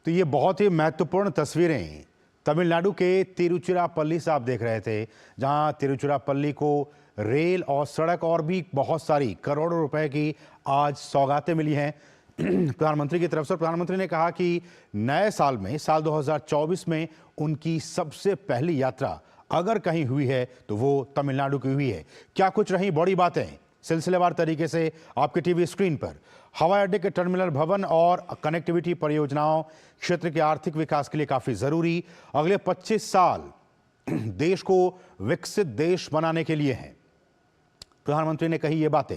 तो ये बहुत ही महत्वपूर्ण तस्वीरें तमिलनाडु के तिरुचिरापल्ली से आप देख रहे थे, जहां तिरुचिरापल्ली को रेल और सड़क और भी बहुत सारी करोड़ों रुपए की आज सौगातें मिली हैं प्रधानमंत्री की तरफ से। प्रधानमंत्री ने कहा कि नए साल में, साल 2024 में उनकी सबसे पहली यात्रा अगर कहीं हुई है तो वो तमिलनाडु की हुई है। क्या कुछ रही बड़ी बातें, सिलसिलेवार तरीके से आपके टीवी स्क्रीन पर। हवाई अड्डे के टर्मिनल भवन और कनेक्टिविटी परियोजनाओं क्षेत्र के आर्थिक विकास के लिए काफी जरूरी। अगले 25 साल देश को विकसित देश बनाने के लिए हैं। प्रधानमंत्री ने कही ये बातें।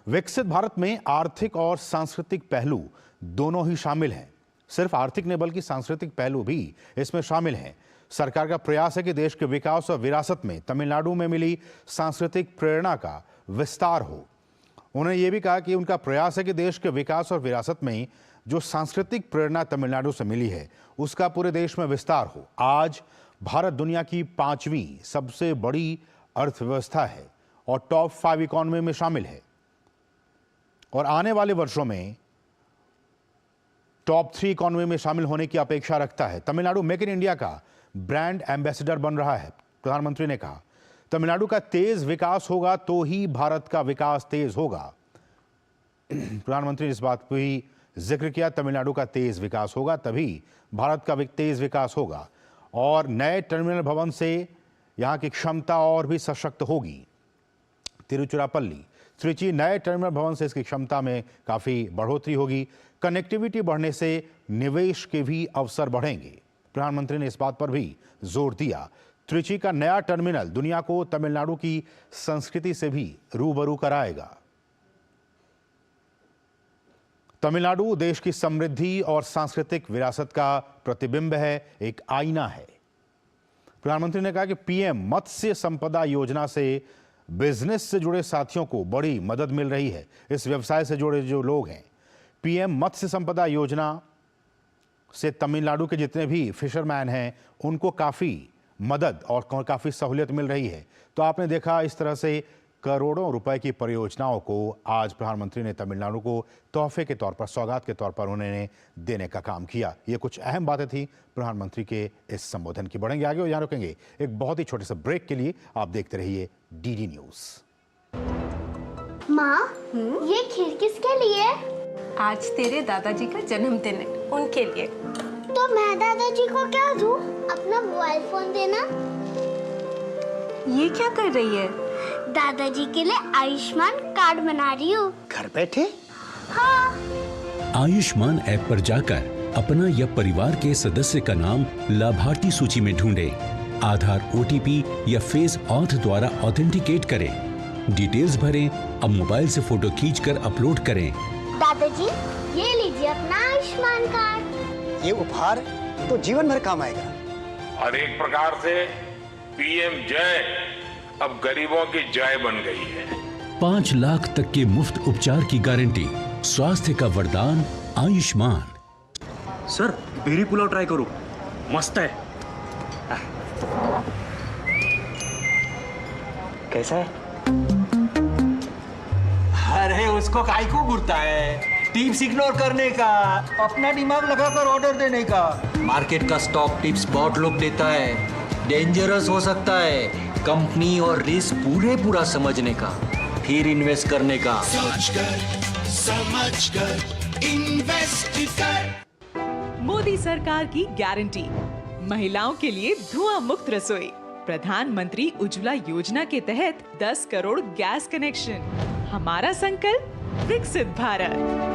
विकसित भारत में आर्थिक और सांस्कृतिक पहलू दोनों ही शामिल हैं। सिर्फ आर्थिक नहीं बल्कि सांस्कृतिक पहलू भी इसमें शामिल हैं। सरकार का प्रयास है कि देश के विकास और विरासत में तमिलनाडु में मिली सांस्कृतिक प्रेरणा का विस्तार हो। उन्होंने ये भी कहा कि उनका प्रयास है कि देश के विकास और विरासत में जो सांस्कृतिक प्रेरणा तमिलनाडु से मिली है उसका पूरे देश में विस्तार हो। आज भारत दुनिया की 5वीं सबसे बड़ी अर्थव्यवस्था है और टॉप 5 इकोनॉमी में शामिल है और आने वाले वर्षों में टॉप 3 इकोनॉमी में शामिल होने की अपेक्षा रखता है। तमिलनाडु मेक इन इंडिया का ब्रांड एम्बेसडर बन रहा है। प्रधानमंत्री ने कहा तमिलनाडु का तेज विकास होगा तो ही भारत का विकास तेज होगा। प्रधानमंत्री ने इस बात को ही जिक्र किया, तमिलनाडु का तेज विकास होगा तभी भारत का तेज विकास होगा और नए टर्मिनल भवन से यहां की क्षमता और भी सशक्त होगी। तिरुचिरापल्ली त्रिची नए टर्मिनल भवन से इसकी क्षमता में काफी बढ़ोतरी होगी। कनेक्टिविटी बढ़ने से निवेश के भी अवसर बढ़ेंगे। प्रधानमंत्री ने इस बात पर भी जोर दिया, त्रिची का नया टर्मिनल दुनिया को तमिलनाडु की संस्कृति से भी रूबरू कराएगा। तमिलनाडु देश की समृद्धि और सांस्कृतिक विरासत का प्रतिबिंब है, एक आईना है। प्रधानमंत्री ने कहा कि पीएम मत्स्य संपदा योजना से बिजनेस से जुड़े साथियों को बड़ी मदद मिल रही है। इस व्यवसाय से जुड़े जो लोग हैं, पीएम मत्स्य संपदा योजना से तमिलनाडु के जितने भी फिशरमैन हैं उनको काफी मदद और काफी सहूलियत मिल रही है। तो आपने देखा इस तरह से करोड़ों रुपए की परियोजनाओं को आज प्रधानमंत्री ने तमिलनाडु को तोहफे के तौर पर, सौगात के तौर पर उन्होंने देने का काम किया। ये कुछ अहम बातें थी प्रधानमंत्री के इस संबोधन की। बढ़ेंगे आगे और यहाँ रुकेंगे एक बहुत ही छोटे से ब्रेक के लिए। आप देखते रहिए डीडी न्यूज। माँ, ये खीर किसके लिए? आज तेरे दादाजी का जन्मदिन है, उनके लिए। तो मैं दादाजी को क्या दूँ? अपना मोबाइल फोन देना। ये क्या कर रही है? दादाजी के लिए आयुष्मान कार्ड बना रही हूँ। घर बैठे? हाँ। आयुष्मान ऐप पर जाकर अपना या परिवार के सदस्य का नाम लाभार्थी सूची में ढूंढें, आधार, ओटीपी या फेस ऑथ द्वारा ऑथेंटिकेट करें, डिटेल्स भरें। अब मोबाइल से फोटो खींचकर अपलोड करें। दादाजी, ये लीजिए अपना आयुष्मान कार्ड। ये उपहार तो जीवन भर काम आएगा। और एक प्रकार से पीएम जय अब गरीबों की जय बन गई है। 5 लाख तक के मुफ्त उपचार की गारंटी, स्वास्थ्य का वरदान Ayushman. Sir, berry pulao try करो, मस्त है। कैसा है? अरे उसको काहे को घूरता है? टिप्स इग्नोर करने का, अपना दिमाग लगाकर ऑर्डर देने का। मार्केट का स्टॉक टिप्स बहुत लोग देता है, डेंजरस हो सकता है। कंपनी और रिस्क पूरा समझने का, फिर इन्वेस्ट करने का। सोच कर, समझ कर, इन्वेस्ट कर। मोदी सरकार की गारंटी, महिलाओं के लिए धुआं मुक्त रसोई। प्रधानमंत्री उज्ज्वला योजना के तहत 10 करोड़ गैस कनेक्शन। हमारा संकल्प विकसित भारत।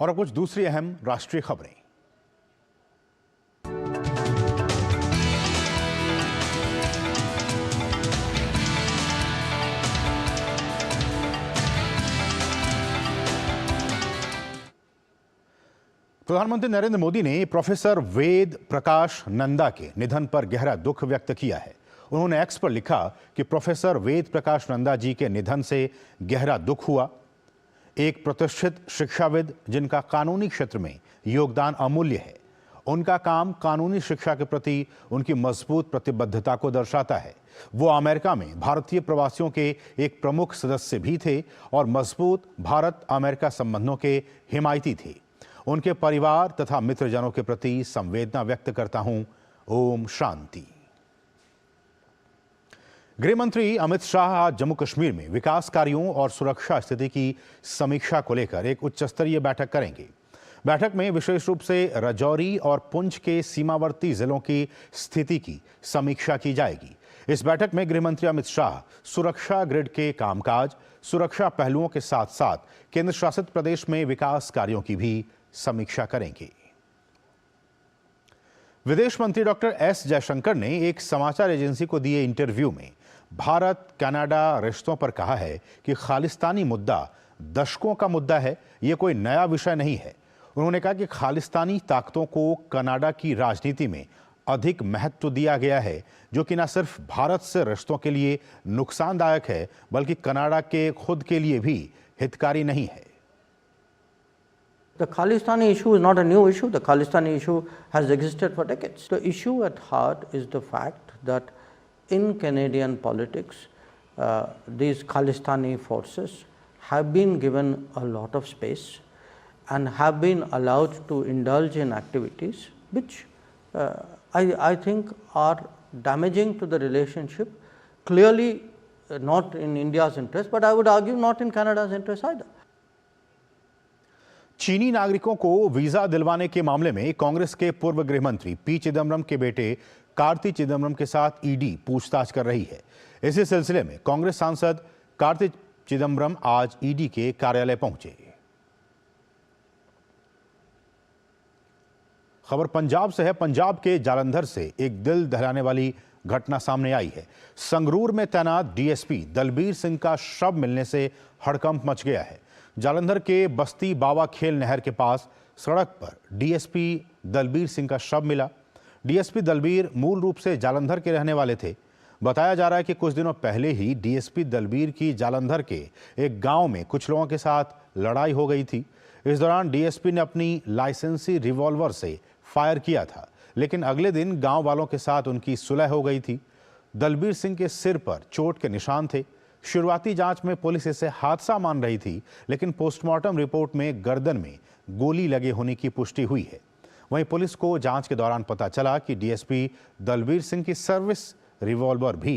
और अब कुछ दूसरी अहम राष्ट्रीय खबरें। प्रधानमंत्री नरेंद्र मोदी ने प्रोफेसर वेद प्रकाश नंदा के निधन पर गहरा दुख व्यक्त किया है। उन्होंने एक्स पर लिखा कि प्रोफेसर वेद प्रकाश नंदा जी के निधन से गहरा दुख हुआ। एक प्रतिष्ठित शिक्षाविद जिनका कानूनी क्षेत्र में योगदान अमूल्य है उनका काम कानूनी शिक्षा के प्रति उनकी मजबूत प्रतिबद्धता को दर्शाता है। वो अमेरिका में भारतीय प्रवासियों के एक प्रमुख सदस्य भी थे और मजबूत भारत अमेरिका संबंधों के हिमायती थे। उनके परिवार तथा मित्रजनों के प्रति संवेदना व्यक्त करता हूं। ओम शांति। गृह मंत्री अमित शाह आज जम्मू कश्मीर में विकास कार्यों और सुरक्षा स्थिति की समीक्षा को लेकर एक उच्च स्तरीय बैठक करेंगे। बैठक में विशेष रूप से राजौरी और पुंछ के सीमावर्ती जिलों की स्थिति की समीक्षा की जाएगी। इस बैठक में गृह मंत्री अमित शाह सुरक्षा ग्रिड के कामकाज, सुरक्षा पहलुओं के साथ साथ केंद्र शासित प्रदेश में विकास कार्यों की भी समीक्षा करेंगे। विदेश मंत्री डॉक्टर एस जयशंकर ने एक समाचार एजेंसी को दिए इंटरव्यू में भारत कनाडा रिश्तों पर कहा है कि खालिस्तानी मुद्दा दशकों का मुद्दा है, ये कोई नया विषय नहीं है। उन्होंने कहा कि खालिस्तानी ताकतों को कनाडा की राजनीति में अधिक महत्व दिया गया है, जो कि न सिर्फ भारत से रिश्तों के लिए नुकसानदायक है बल्कि कनाडा के खुद के लिए भी हितकारी नहीं है। The Khalistani issue is not a new issue. The Khalistani issue has existed for decades. The issue at heart is the fact that in Canadian politics, these Khalistani forces have been given a lot of space and have been allowed to indulge in activities which I think are damaging to the relationship, clearly not in India's interest, but I would argue not in Canada's interest either. चीनी नागरिकों को visa दिलवाने के मामले में कांग्रेस के पूर्व गृह मंत्री पी चिदम्बरम के बेटे कार्ति चिदम्बरम के साथ ईडी पूछताछ कर रही है। इसी सिलसिले में कांग्रेस सांसद कार्ति चिदम्बरम आज ईडी के कार्यालय पहुंचे। खबर पंजाब से है। पंजाब के जालंधर से एक दिल दहलाने वाली घटना सामने आई है। संगरूर में तैनात डीएसपी दलबीर सिंह का शव मिलने से हड़कंप मच गया है। जालंधर के बस्ती बाबा खेल नहर के पास सड़क पर डीएसपी दलबीर सिंह का शव मिला। डीएसपी दलबीर मूल रूप से जालंधर के रहने वाले थे। बताया जा रहा है कि कुछ दिनों पहले ही डीएसपी दलबीर की जालंधर के एक गांव में कुछ लोगों के साथ लड़ाई हो गई थी। इस दौरान डीएसपी ने अपनी लाइसेंसी रिवॉल्वर से फायर किया था, लेकिन अगले दिन गांव वालों के साथ उनकी सुलह हो गई थी। दलबीर सिंह के सिर पर चोट के निशान थे। शुरुआती जांच में पुलिस इसे हादसा मान रही थी, लेकिन पोस्टमार्टम रिपोर्ट में गर्दन में गोली लगे होने की पुष्टि हुई है। वहीं पुलिस को जांच के दौरान पता चला कि डीएसपी दलबीर सिंह की सर्विस रिवॉल्वर भी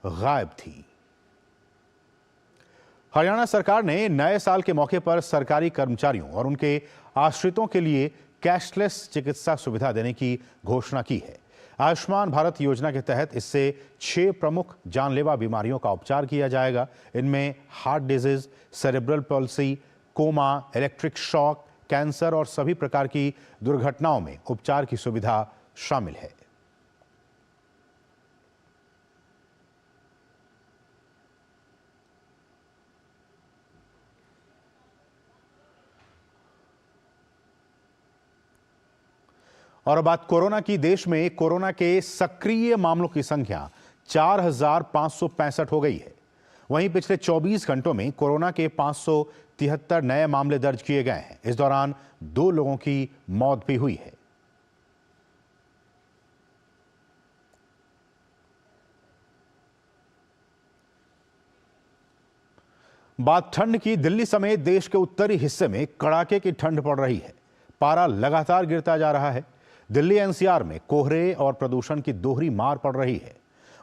गायब थी। हरियाणा सरकार ने नए साल के मौके पर सरकारी कर्मचारियों और उनके आश्रितों के लिए कैशलेस चिकित्सा सुविधा देने की घोषणा की है। आयुष्मान भारत योजना के तहत इससे 6 प्रमुख जानलेवा बीमारियों का उपचार किया जाएगा। इनमें heart disease, cerebral palsy, coma, electric shock, cancer और सभी प्रकार की दुर्घटनाओं में उपचार की सुविधा शामिल है। और अब बात कोरोना की। देश में कोरोना के सक्रिय मामलों की संख्या 4,565 हो गई है। वहीं पिछले 24 घंटों में कोरोना के 573 नए मामले दर्ज किए गए हैं। इस दौरान 2 लोगों की मौत भी हुई है। बात ठंड की। दिल्ली समेत देश के उत्तरी हिस्से में कड़ाके की ठंड पड़ रही है। पारा लगातार गिरता जा रहा है। दिल्ली एनसीआर में कोहरे और प्रदूषण की दोहरी मार पड़ रही है।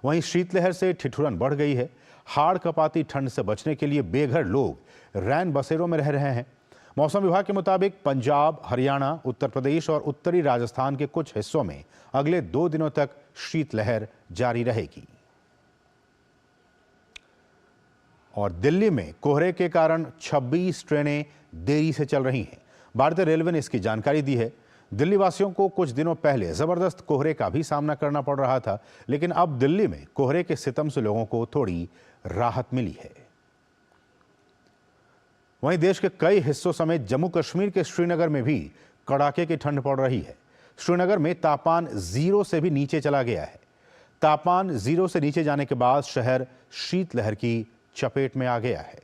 वहीं शीतलहर से ठिठुरन बढ़ गई है। हाड़ कपाती ठंड से बचने के लिए बेघर लोग रैन बसेरों में रह रहे हैं। मौसम विभाग के मुताबिक पंजाब, हरियाणा, उत्तर प्रदेश और उत्तरी राजस्थान के कुछ हिस्सों में अगले 2 दिनों तक शीतलहर जारी रहेगी। और दिल्ली में कोहरे के कारण 26 ट्रेनें देरी से चल रही हैं। भारतीय रेलवे ने इसकी जानकारी दी है। दिल्ली वासियों को कुछ दिनों पहले जबरदस्त कोहरे का भी सामना करना पड़ रहा था, लेकिन अब दिल्ली में कोहरे के सितम से लोगों को थोड़ी राहत मिली है। वहीं देश के कई हिस्सों समेत जम्मू कश्मीर के श्रीनगर में भी कड़ाके की ठंड पड़ रही है। श्रीनगर में तापमान 0 से भी नीचे चला गया है। तापमान 0 से नीचे जाने के बाद शहर शीतलहर की चपेट में आ गया है।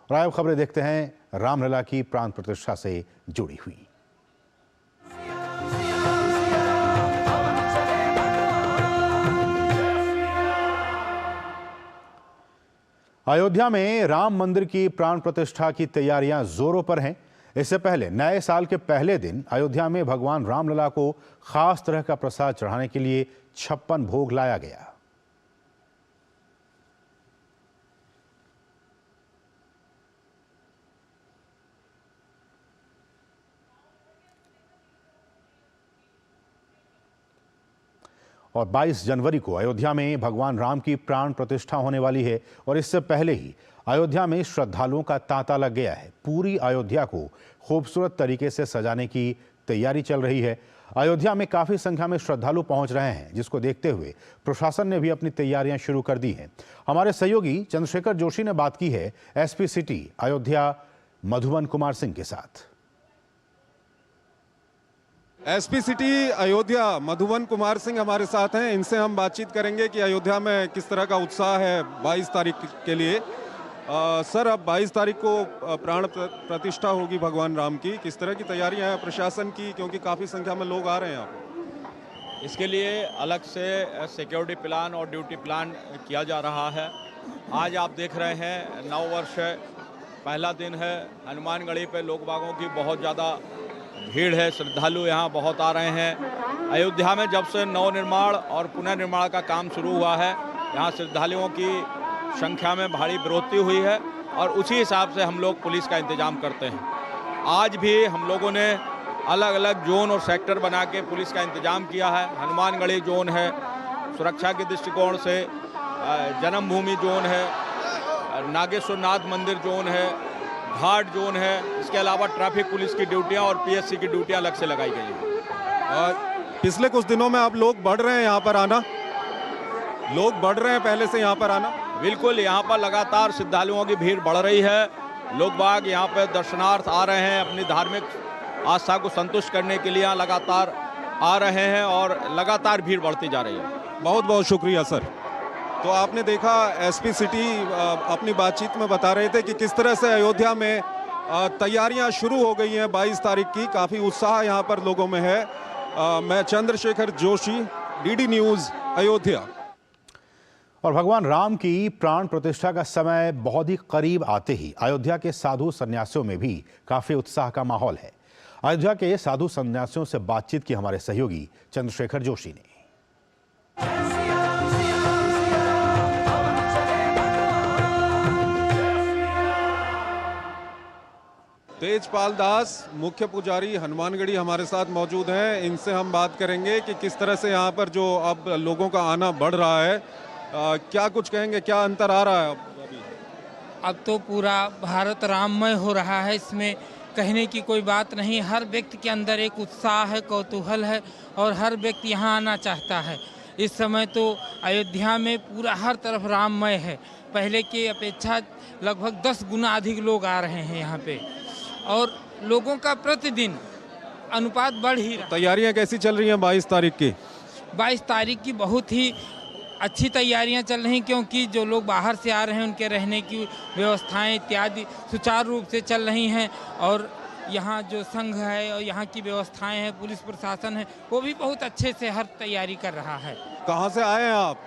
और अब खबरें देखते हैं रामलला की प्राण प्रतिष्ठा से जुड़ी हुई। अयोध्या में राम मंदिर की प्राण प्रतिष्ठा की तैयारियां जोरों पर हैं। इससे पहले नए साल के पहले दिन अयोध्या में भगवान रामलला को खास तरह का प्रसाद चढ़ाने के लिए 56 भोग लाया गया। और 22 जनवरी को अयोध्या में भगवान राम की प्राण प्रतिष्ठा होने वाली है और इससे पहले ही अयोध्या में श्रद्धालुओं का तांता लग गया है। पूरी अयोध्या को खूबसूरत तरीके से सजाने की तैयारी चल रही है। अयोध्या में काफी संख्या में श्रद्धालु पहुंच रहे हैं, जिसको देखते हुए प्रशासन ने भी अपनी तैयारियां शुरू कर दी हैं। हमारे सहयोगी चंद्रशेखर जोशी ने बात की है एसपी सिटी अयोध्या मधुबन कुमार सिंह के साथ। एसपी सिटी अयोध्या मधुबन कुमार सिंह हमारे साथ हैं। इनसे हम बातचीत करेंगे कि अयोध्या में किस तरह का उत्साह है 22 तारीख के लिए। सर, अब 22 तारीख को प्राण प्रतिष्ठा होगी भगवान राम की, किस तरह की तैयारियां हैं प्रशासन की, क्योंकि काफ़ी संख्या में लोग आ रहे हैं यहाँ पर? इसके लिए अलग से सिक्योरिटी प्लान और ड्यूटी प्लान किया जा रहा है। आज आप देख रहे हैं नव वर्ष है, पहला दिन है। हनुमानगढ़ी पे लोग बागों की बहुत ज़्यादा भीड़ है, श्रद्धालु यहाँ बहुत आ रहे हैं। अयोध्या में जब से नवनिर्माण और पुनर्निर्माण का काम शुरू हुआ है, यहाँ श्रद्धालुओं की संख्या में भारी बढ़ोतरी हुई है और उसी हिसाब से हम लोग पुलिस का इंतजाम करते हैं। आज भी हम लोगों ने अलग अलग जोन और सेक्टर बना के पुलिस का इंतजाम किया है। हनुमानगढ़ी जोन है, सुरक्षा के दृष्टिकोण से जन्मभूमि जोन है, नागेश्वर नाथ मंदिर जोन है, घाट जोन है। इसके अलावा ट्रैफिक पुलिस की ड्यूटियां और पीएससी की ड्यूटियां अलग से लगाई गई हैं। और पिछले कुछ दिनों में आप लोग बढ़ रहे हैं यहाँ पर आना, लोग बढ़ रहे हैं पहले से यहाँ पर आना? बिल्कुल, यहाँ पर लगातार श्रद्धालुओं की भीड़ बढ़ रही है। लोग बाग यहाँ पर दर्शनार्थ आ रहे हैं, अपनी धार्मिक आस्था को संतुष्ट करने के लिए लगातार आ रहे हैं और लगातार भीड़ बढ़ती जा रही है। बहुत बहुत शुक्रिया सर। तो आपने देखा एसपी सिटी अपनी बातचीत में बता रहे थे कि किस तरह से अयोध्या में तैयारियां शुरू हो गई हैं 22 तारीख की। काफ़ी उत्साह यहाँ पर लोगों में है। मैं चंद्रशेखर जोशी, डीडी न्यूज़, अयोध्या। और भगवान राम की प्राण प्रतिष्ठा का समय बहुत ही करीब आते ही अयोध्या के साधु सन्यासियों में भी काफ़ी उत्साह का माहौल है। अयोध्या के साधु सन्यासियों से बातचीत की हमारे सहयोगी चंद्रशेखर जोशी ने। तेजपाल दास, मुख्य पुजारी हनुमानगढ़ी हमारे साथ मौजूद हैं। इनसे हम बात करेंगे कि किस तरह से यहाँ पर जो अब लोगों का आना बढ़ रहा है, क्या कुछ कहेंगे, क्या अंतर आ रहा है अभी? अब तो पूरा भारत राममय हो रहा है, इसमें कहने की कोई बात नहीं। हर व्यक्ति के अंदर एक उत्साह है, कौतूहल है और हर व्यक्ति यहाँ आना चाहता है। इस समय तो अयोध्या में पूरा हर तरफ राममय है। पहले की अपेक्षा लगभग 10 गुना अधिक लोग आ रहे हैं यहाँ पे और लोगों का प्रतिदिन अनुपात बढ़ ही रहा है। तैयारियां कैसी चल रही हैं 22 तारीख की? 22 तारीख की बहुत ही अच्छी तैयारियां चल रही, क्योंकि जो लोग बाहर से आ रहे हैं उनके रहने की व्यवस्थाएं इत्यादि सुचारू रूप से चल रही हैं और यहाँ जो संघ है और यहाँ की व्यवस्थाएं हैं, पुलिस प्रशासन है, वो भी बहुत अच्छे से हर तैयारी कर रहा है। कहाँ से आए हैं आप?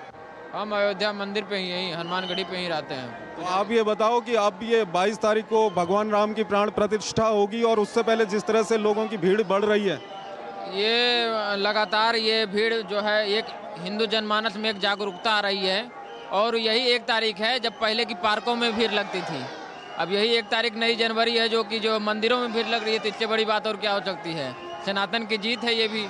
हम अयोध्या मंदिर पे ही, यहीं हनुमानगढ़ी पे ही रहते हैं। तो आप ये बताओ कि अब ये 22 तारीख को भगवान राम की प्राण प्रतिष्ठा होगी और उससे पहले जिस तरह से लोगों की भीड़ बढ़ रही है, ये लगातार ये भीड़ जो है एक हिंदू जनमानस में एक जागरूकता आ रही है और यही 1 तारीख है जब पहले की पार्कों में भीड़ लगती थी। अब यही 1 तारीख नई जनवरी है जो कि जो मंदिरों में भीड़ लग रही है, तो इससे बड़ी बात और क्या हो सकती है। सनातन की जीत है ये भी।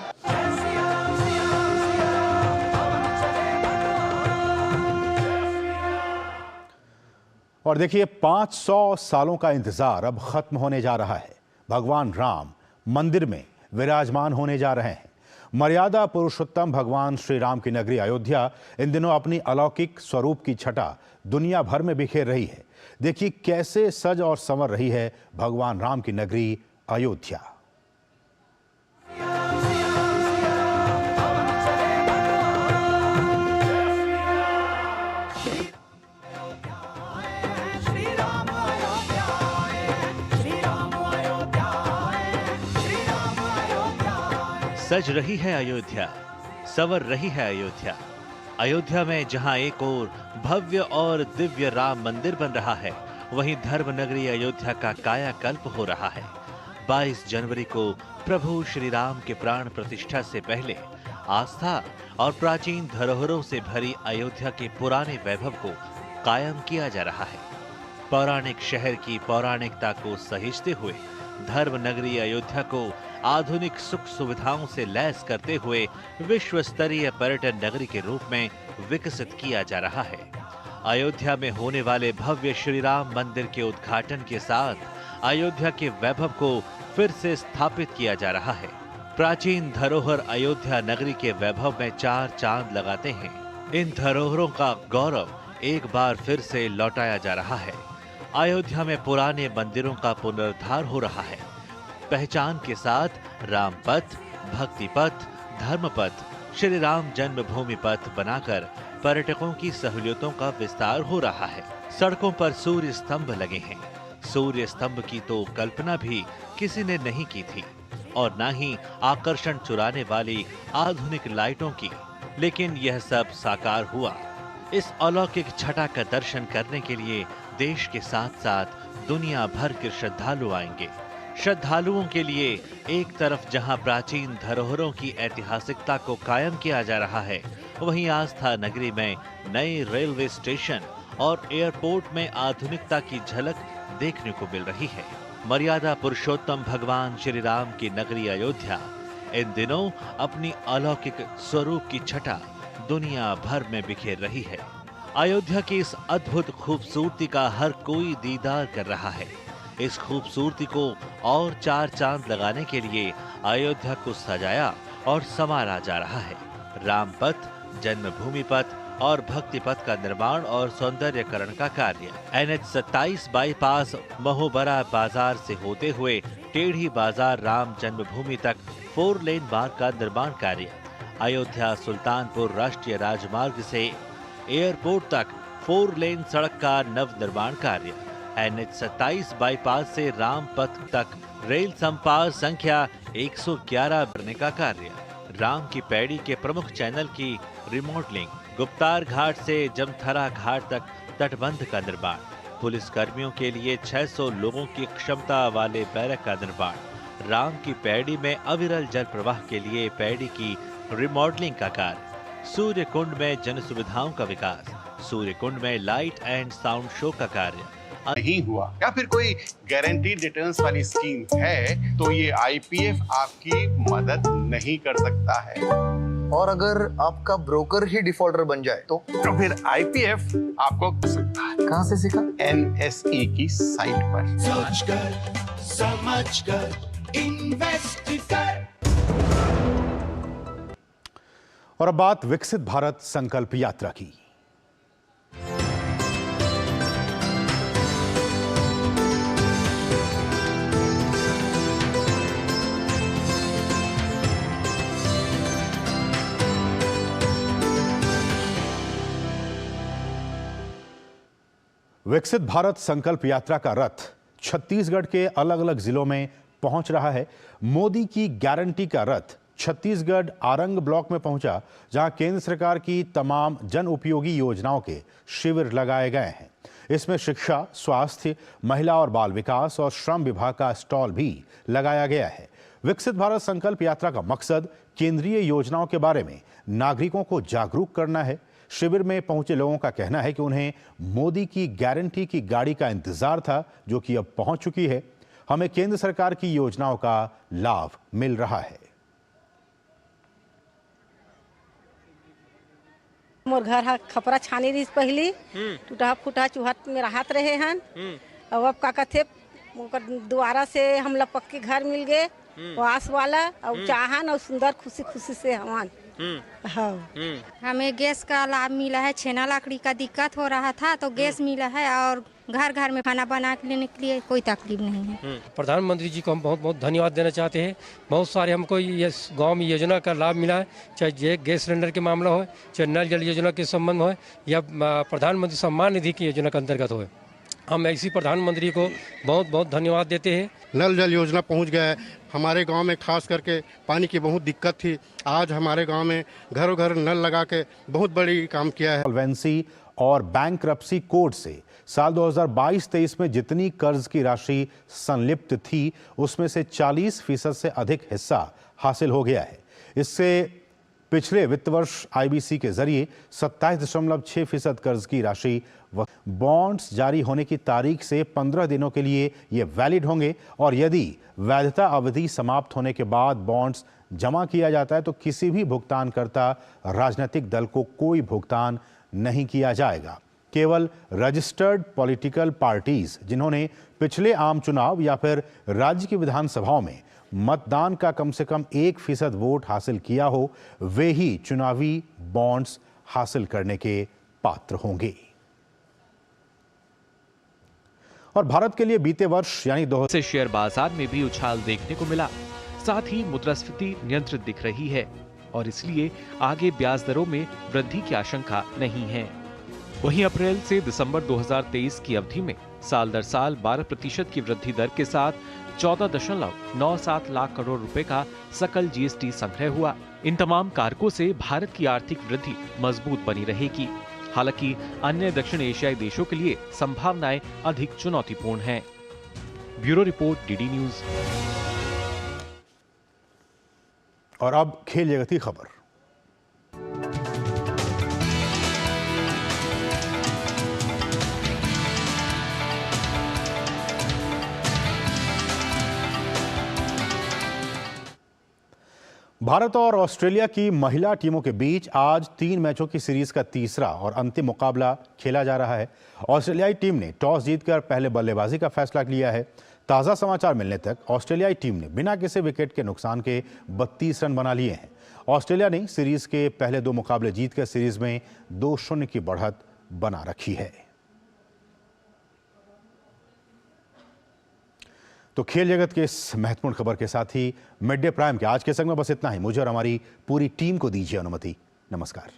और देखिए 500 सालों का इंतजार अब खत्म होने जा रहा है। भगवान राम मंदिर में विराजमान होने जा रहे हैं। मर्यादा पुरुषोत्तम भगवान श्री राम की नगरी अयोध्या इन दिनों अपनी अलौकिक स्वरूप की छटा दुनिया भर में बिखेर रही है। देखिए कैसे सज और संवर रही है भगवान राम की नगरी अयोध्या। श्री सज रही है अयोध्या, संवर रही है अयोध्या। अयोध्या में जहां एक ओर भव्य और दिव्य राम मंदिर बन रहा है, वहीं धर्म नगरी अयोध्या का कायाकल्प हो रहा है। 22 जनवरी को प्रभु श्री राम के प्राण प्रतिष्ठा से पहले आस्था और प्राचीन धरोहरों से भरी अयोध्या के पुराने वैभव को कायम किया जा रहा है। पौराणिक शहर की पौराणिकता को सहेजते हुए धर्म नगरी अयोध्या को आधुनिक सुख सुविधाओं से लैस करते हुए विश्व स्तरीय पर्यटन नगरी के रूप में विकसित किया जा रहा है। अयोध्या में होने वाले भव्य श्री राम मंदिर के उद्घाटन के साथ अयोध्या के वैभव को फिर से स्थापित किया जा रहा है। प्राचीन धरोहर अयोध्या नगरी के वैभव में 4 चांद लगाते हैं। इन धरोहरों का गौरव एक बार फिर से लौटाया जा रहा है। अयोध्या में पुराने मंदिरों का पुनरुद्धार हो रहा है। पहचान के साथ राम पथ, भक्ति पथ, धर्म पथ, श्री राम जन्मभूमि पथ बनाकर पर्यटकों की सहूलियतों का विस्तार हो रहा है। सड़कों पर सूर्य स्तंभ लगे हैं। सूर्य स्तंभ की तो कल्पना भी किसी ने नहीं की थी और न ही आकर्षण चुराने वाली आधुनिक लाइटों की, लेकिन यह सब साकार हुआ। इस अलौकिक छटा का दर्शन करने के लिए देश के साथ साथ दुनिया भर के श्रद्धालु आएंगे। श्रद्धालुओं के लिए एक तरफ जहां प्राचीन धरोहरों की ऐतिहासिकता को कायम किया जा रहा है, वहीं आस्था नगरी में नए रेलवे स्टेशन और एयरपोर्ट में आधुनिकता की झलक देखने को मिल रही है। मर्यादा पुरुषोत्तम भगवान श्री राम की नगरी अयोध्या इन दिनों अपनी अलौकिक स्वरूप की छटा दुनिया भर में बिखेर रही है। अयोध्या की इस अद्भुत खूबसूरती का हर कोई दीदार कर रहा है। इस खूबसूरती को और 4 चांद लगाने के लिए अयोध्या को सजाया और संवारा जा रहा है। राम पथ, जन्मभूमि पथ और भक्ति पथ का निर्माण और सौंदर्यकरण का कार्य, NH 27 बाईपास महोबरा बाजार से होते हुए टेढ़ी बाजार राम जन्मभूमि तक 4 लेन मार्ग का निर्माण कार्य, अयोध्या सुल्तानपुर राष्ट्रीय राजमार्ग से एयरपोर्ट तक 4 लेन सड़क का नव निर्माण कार्य, NH 27 बाईपास से राम पथ तक रेल संपर्क संख्या 111 करने का कार्य, राम की पैड़ी के प्रमुख चैनल की रिमॉडलिंग, गुप्तार घाट से जमथरा घाट तक तटबंध का निर्माण, पुलिस कर्मियों के लिए 600 लोगों की क्षमता वाले बैरक का निर्माण, राम की पैड़ी में अविरल जल प्रवाह के लिए पैड़ी की रिमॉडलिंग का कार्य, सूर्य कुंड में जन सुविधाओं का विकास, सूर्य कुंड में लाइट एंड साउंड शो का कार्य नहीं हुआ या फिर कोई गारंटीड रिटर्न्स वाली स्कीम है तो ये आईपीएफ आपकी मदद नहीं कर सकता है। और अगर आपका ब्रोकर ही डिफॉल्टर बन जाए तो फिर आईपीएफ आपको सकता है। कहाँ से सीखा? NSE की साइट पर। सोच कर समझ कर इन्वेस्ट कर। और अब बात विकसित भारत संकल्प यात्रा की। विकसित भारत संकल्प यात्रा का रथ छत्तीसगढ़ के अलग अलग जिलों में पहुंच रहा है। मोदी की गारंटी का रथ छत्तीसगढ़ आरंग ब्लॉक में पहुंचा, जहां केंद्र सरकार की तमाम जन उपयोगी योजनाओं के शिविर लगाए गए हैं। इसमें शिक्षा, स्वास्थ्य, महिला और बाल विकास और श्रम विभाग का स्टॉल भी लगाया गया है। विकसित भारत संकल्प यात्रा का मकसद केंद्रीय योजनाओं के बारे में नागरिकों को जागरूक करना है। शिविर में पहुंचे लोगों का कहना है कि उन्हें मोदी की गारंटी की गाड़ी का इंतजार था, जो कि अब पहुंच चुकी है। हमें केंद्र सरकार की योजनाओं का लाभ मिल रहा है। मोर घर हा खपरा छानी रही पहली टूटा फूटा चूहट में राहत रहे हन। अब का कथे दोबारा से हम लोग पक्के घर मिल गए, वास वाला और चाहन और सुंदर खुशी खुशी से हमान। हमें गैस का लाभ मिला है। छेना लकड़ी का दिक्कत हो रहा था तो गैस मिला है और घर घर में खाना बना के लेने के लिए कोई तकलीफ नहीं है। प्रधानमंत्री जी को हम बहुत बहुत धन्यवाद देना चाहते हैं। बहुत सारे हमको ये गांव में योजना का लाभ मिला है, चाहे गैस सिलेंडर के मामला हो, चाहे नल जल योजना के संबंध हो या प्रधानमंत्री सम्मान निधि की योजना के अंतर्गत हो। हम ऐसी प्रधानमंत्री को बहुत बहुत धन्यवाद देते हैं। नल जल योजना पहुंच गया है हमारे गांव में, खास करके पानी की बहुत दिक्कत थी। आज हमारे गांव में घरों घर नल लगा के बहुत बड़ी काम किया है। सॉल्वेंसी और बैंक्रप्सी कोड से साल 2022-23 में जितनी कर्ज की राशि संलिप्त थी उसमें से 40% से अधिक हिस्सा हासिल हो गया है। इससे पिछले वित्त वर्ष आईबीसी के जरिए 27.6% कर्ज की राशि बॉन्ड्स जारी होने की तारीख से 15 दिनों के लिए ये वैलिड होंगे और यदि वैधता अवधि समाप्त होने के बाद बॉन्ड्स जमा किया जाता है तो किसी भी भुगतानकर्ता राजनीतिक दल को कोई भुगतान नहीं किया जाएगा। केवल रजिस्टर्ड पॉलिटिकल पार्टीज जिन्होंने पिछले आम चुनाव या फिर राज्य की विधानसभाओं में मतदान का कम से कम 1% वोट हासिल किया हो वे ही चुनावी बॉन्ड्स हासिल करने के पात्र होंगे। और भारत के लिए बीते वर्ष यानी 2000 से शेयर बाजार में भी उछाल देखने को मिला। साथ ही मुद्रास्फीति नियंत्रित दिख रही है और इसलिए आगे ब्याज दरों में वृद्धि की आशंका नहीं है। वहीं अप्रैल से दिसंबर 2023 की अवधि में साल दर साल 12% की वृद्धि दर के साथ 14.97 लाख करोड़ रुपए का सकल जीएसटी संग्रह हुआ। इन तमाम कारकों से भारत की आर्थिक वृद्धि मजबूत बनी रहेगी। हालांकि अन्य दक्षिण एशियाई देशों के लिए संभावनाएं अधिक चुनौतीपूर्ण हैं। Bureau report, DD news. और अब खेल जगत की खबर। भारत और ऑस्ट्रेलिया की महिला टीमों के बीच आज 3 मैचों की सीरीज का तीसरा और अंतिम मुकाबला खेला जा रहा है। ऑस्ट्रेलियाई टीम ने टॉस जीतकर पहले बल्लेबाजी का फैसला लिया है। ताज़ा समाचार मिलने तक ऑस्ट्रेलियाई टीम ने बिना किसी विकेट के नुकसान के 32 रन बना लिए हैं। ऑस्ट्रेलिया ने सीरीज के पहले 2 मुकाबले जीतकर सीरीज में 2-0 की बढ़त बना रखी है। तो खेल जगत के इस महत्वपूर्ण खबर के साथ ही मिड डे प्राइम के आज के संग में बस इतना ही। मुझे और हमारी पूरी टीम को दीजिए अनुमति। नमस्कार।